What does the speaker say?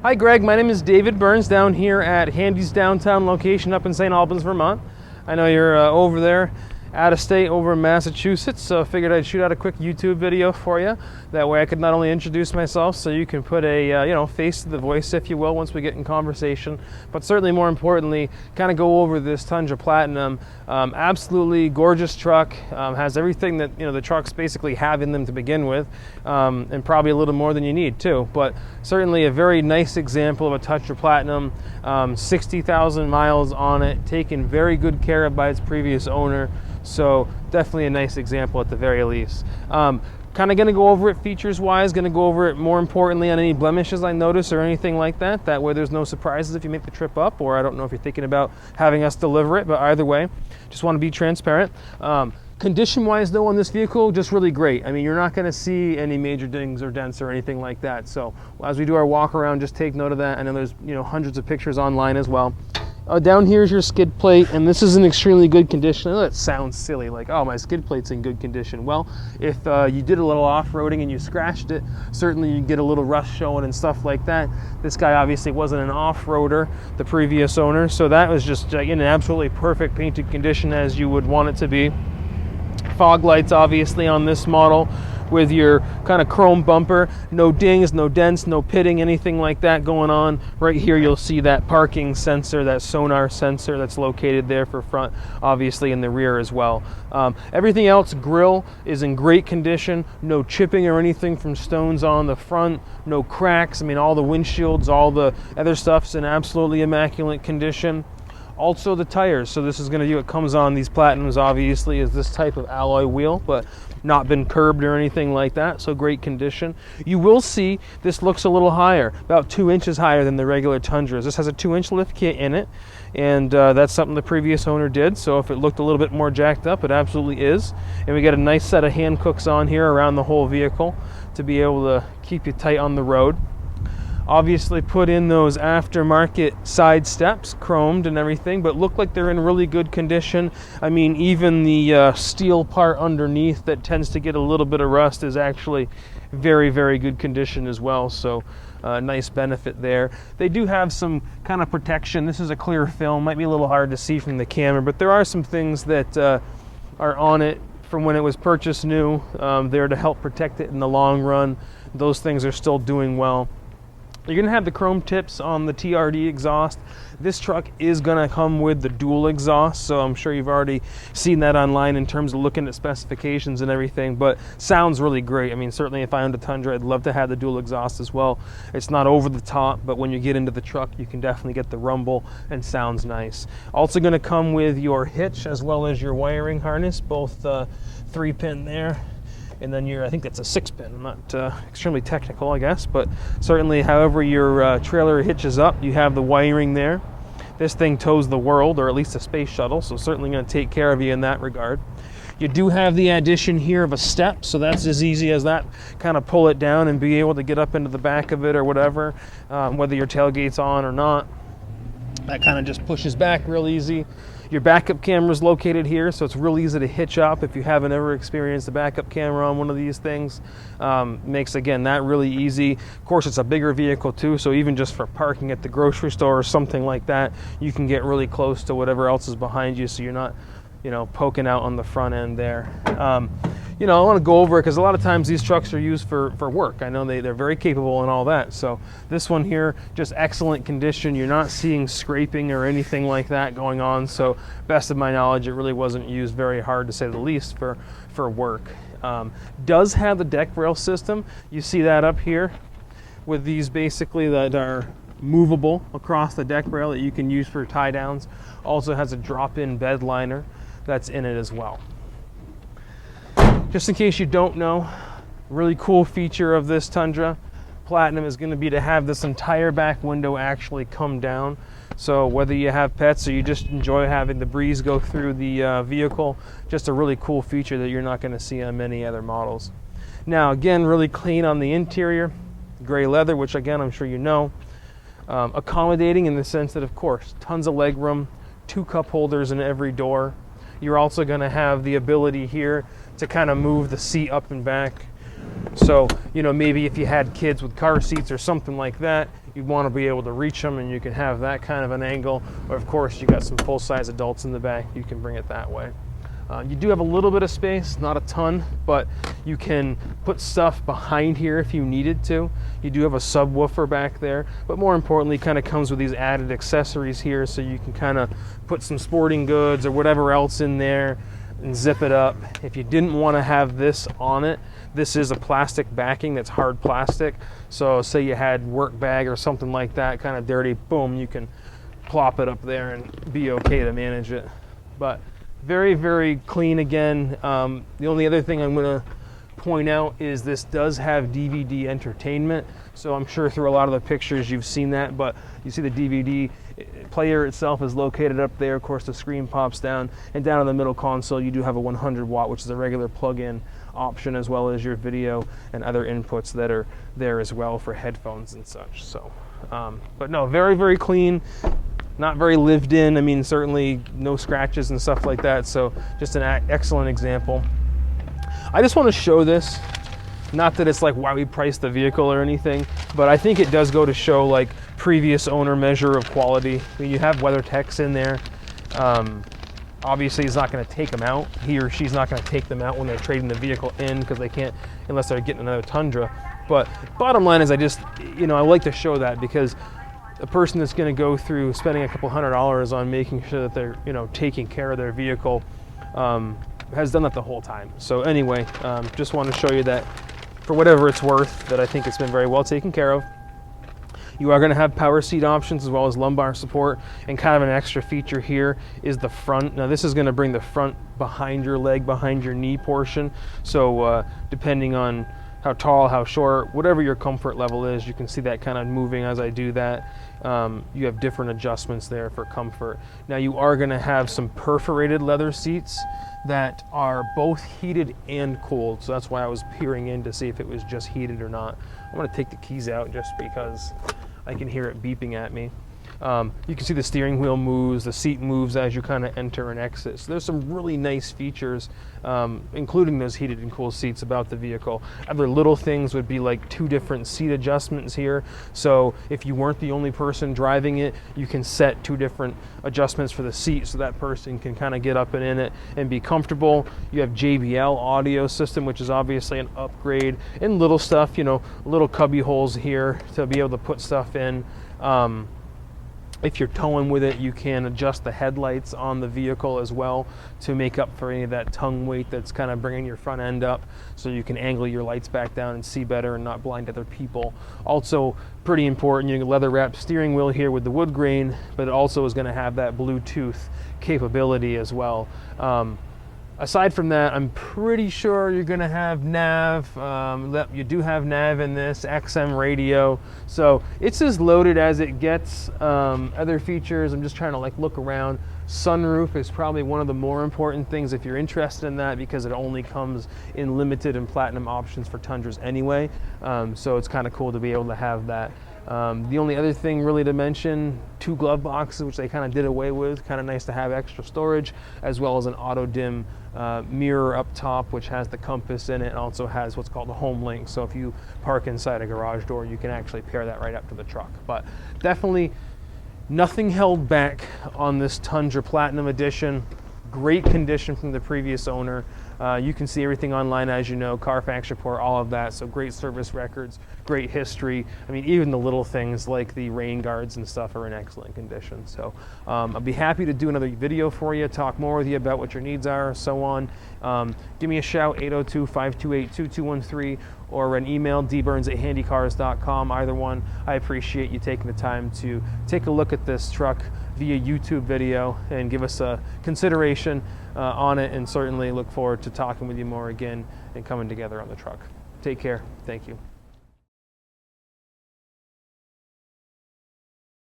Hi Greg, my name is David Burns down here at Handy's downtown location up in Saint Albans, Vermont. I know you're over there out of state over in Massachusetts, so I figured I'd shoot out a quick YouTube video for you. That way I could not only introduce myself so you can put a face to the voice, if you will, once we get in conversation, but certainly more importantly, kind of go over this Tundra Platinum. Absolutely gorgeous truck, has everything that the trucks basically have in them to begin with, and probably a little more than you need too, but certainly a very nice example of a Tundra Platinum. 60,000 miles on it, taken very good care of by its previous owner. So definitely a nice example at the very least. Kind of going to go over it features wise, going to go over it more importantly on any blemishes I notice or anything like that. That way there's no surprises if you make the trip up, or I don't know if you're thinking about having us deliver it, but either way, just want to be transparent. Condition wise though on this vehicle, just really great. I mean, you're not going to see any major dings or dents or anything like that. So as we do our walk around, just take note of that. I know there's hundreds of pictures online as well. Down here is your skid plate, and this is in extremely good condition. I know that sounds silly, like, oh, my skid plate's in good condition. Well, if you did a little off-roading and you scratched it, certainly you get a little rust showing and stuff like that. This guy obviously wasn't an off-roader, the previous owner, so that was just in an absolutely perfect painted condition as you would want it to be. Fog lights obviously on this model with your kind of chrome bumper, no dings, no dents, no pitting, anything like that going on. Right here you'll see that parking sensor, that sonar sensor that's located there for front, obviously in the rear as well. Everything else, grill is in great condition, no chipping or anything from stones on the front, no cracks. I mean, all the windshields, all the other stuff's in absolutely immaculate condition. Also the tires, so this is going to do, it comes on these Platinums obviously is this type of alloy wheel, but not been curbed or anything like that, so great condition. You will see this looks a little higher, about 2 inches higher than the regular Tundras. This has a 2-inch lift kit in it, and that's something the previous owner did, so if it looked a little bit more jacked up, it absolutely is. And we got a nice set of hand cooks on here around the whole vehicle to be able to keep you tight on the road. Obviously put in those aftermarket side steps, chromed and everything, but look like they're in really good condition. I mean, even the steel part underneath that tends to get a little bit of rust is actually very, very good condition as well. So nice benefit there. They do have some kind of protection. This is a clear film, might be a little hard to see from the camera, but there are some things that are on it from when it was purchased new, there to help protect it in the long run. Those things are still doing well. You're going to have the chrome tips on the TRD exhaust. This truck is going to come with the dual exhaust, so I'm sure you've already seen that online in terms of looking at specifications and everything, but sounds really great. I mean, certainly if I owned a Tundra, I'd love to have the dual exhaust as well. It's not over the top, but when you get into the truck, you can definitely get the rumble and sounds nice. Also going to come with your hitch as well as your wiring harness, both 3-pin there. And then I think that's a 6-pin. I'm not extremely technical, I guess, but certainly however your trailer hitches up, you have the wiring there. This thing tows the world, or at least a space shuttle, so certainly going to take care of you in that regard. You do have the addition here of a step, so that's as easy as that. Kind of pull it down and be able to get up into the back of it or whatever, whether your tailgate's on or not. That kind of just pushes back real easy. Your backup camera is located here, so it's real easy to hitch up if you haven't ever experienced a backup camera on one of these things. Makes, again, that really easy. Of course, it's a bigger vehicle too, so even just for parking at the grocery store or something like that, you can get really close to whatever else is behind you, so you're not poking out on the front end there. I want to go over it because a lot of times these trucks are used for work. I know they're very capable and all that. So this one here, just excellent condition. You're not seeing scraping or anything like that going on. So best of my knowledge, it really wasn't used very hard, to say the least, for work. Does have the deck rail system. You see that up here with these basically that are movable across the deck rail that you can use for tie downs. Also has a drop-in bed liner that's in it as well. Just in case you don't know, really cool feature of this Tundra Platinum is going to be to have this entire back window actually come down. So whether you have pets or you just enjoy having the breeze go through the vehicle, just a really cool feature that you're not going to see on many other models. Now again, really clean on the interior, gray leather, which again I'm sure you know. Accommodating in the sense that, of course, tons of leg room, 2 cup holders in every door. You're also going to have the ability here to kind of move the seat up and back So, you know, maybe if you had kids with car seats or something like that, you'd want to be able to reach them, and you can have that kind of an angle. Or of course, you got some full-size adults in the back, you can bring it that way. You do have a little bit of space, not a ton, but you can put stuff behind here if you needed to. You do have a subwoofer back there, but more importantly, kind of comes with these added accessories here, so you can kind of put some sporting goods or whatever else in there and zip it up. If you didn't want to have this on it, this is a plastic backing that's hard plastic. So say you had work bag or something like that, kind of dirty, boom, you can plop it up there and be okay to manage it. But very, very clean again. The only other thing I'm going to point out is this does have DVD entertainment. So I'm sure through a lot of the pictures you've seen that, but you see the DVD player itself is located up there. Of course, the screen pops down, and down in the middle console you do have a 100 watt, which is a regular plug-in option, as well as your video and other inputs that are there as well for headphones and such. So, but no, very, very clean. Not very lived in. I mean, certainly no scratches and stuff like that. So just an excellent example. I just want to show this. Not that it's like why we priced the vehicle or anything, but I think it does go to show like previous owner measure of quality. I mean, you have WeatherTechs in there. Obviously, he's not going to take them out. He or she's not going to take them out when they're trading the vehicle in, because they can't unless they're getting another Tundra. But bottom line is, I just, you know, I like to show that, because a person that's going to go through spending a couple $100s on making sure that they're, you know, taking care of their vehicle has done that the whole time. So anyway, just want to show you that for whatever it's worth, that I think it's been very well taken care of. You are going to have power seat options as well as lumbar support, and kind of an extra feature here is the front. Now this is going to bring the front behind your leg, behind your knee portion. So depending on how tall, how short, whatever your comfort level is, you can see that kind of moving as I do that. You have different adjustments there for comfort. Now you are going to have some perforated leather seats that are both heated and cooled. So that's why I was peering in to see if it was just heated or not. I'm going to take the keys out just because I can hear it beeping at me. You can see the steering wheel moves, the seat moves as you kind of enter and exit. So there's some really nice features, including those heated and cooled seats about the vehicle. Other little things would be like 2 different seat adjustments here. So if you weren't the only person driving it, you can set 2 different adjustments for the seat, so that person can kind of get up and in it and be comfortable. You have JBL audio system, which is obviously an upgrade, and little stuff, you know, little cubby holes here to be able to put stuff in. If you're towing with it, you can adjust the headlights on the vehicle as well to make up for any of that tongue weight that's kind of bringing your front end up, so you can angle your lights back down and see better and not blind other people. Also, pretty important, you can leather wrap steering wheel here with the wood grain, but it also is going to have that Bluetooth capability as well. Aside from that, I'm pretty sure you're going to have nav. You do have nav in this, XM radio. So it's as loaded as it gets. Other features, I'm just trying to like look around. Sunroof is probably one of the more important things if you're interested in that, because it only comes in limited and platinum options for Tundras anyway. So it's kind of cool to be able to have that. The only other thing really to mention, 2 glove boxes, which they kind of did away with. Kind of nice to have extra storage, as well as an auto dim mirror up top, which has the compass in it, and also has what's called a home link. So if you park inside a garage door, you can actually pair that right up to the truck. But definitely nothing held back on this Tundra Platinum Edition. Great condition from the previous owner. You can see everything online, as you know, Carfax report, all of that. So great service records, great history. I mean, even the little things like the rain guards and stuff are in excellent condition. So I'll be happy to do another video for you, talk more with you about what your needs are, so on. Give me a shout, 802-528-2213, or an email, dburns@handycars.com, either one. I appreciate you taking the time to take a look at this truck via YouTube video and give us a consideration on it, and certainly look forward to talking with you more again and coming together on the truck. Take care. Thank you.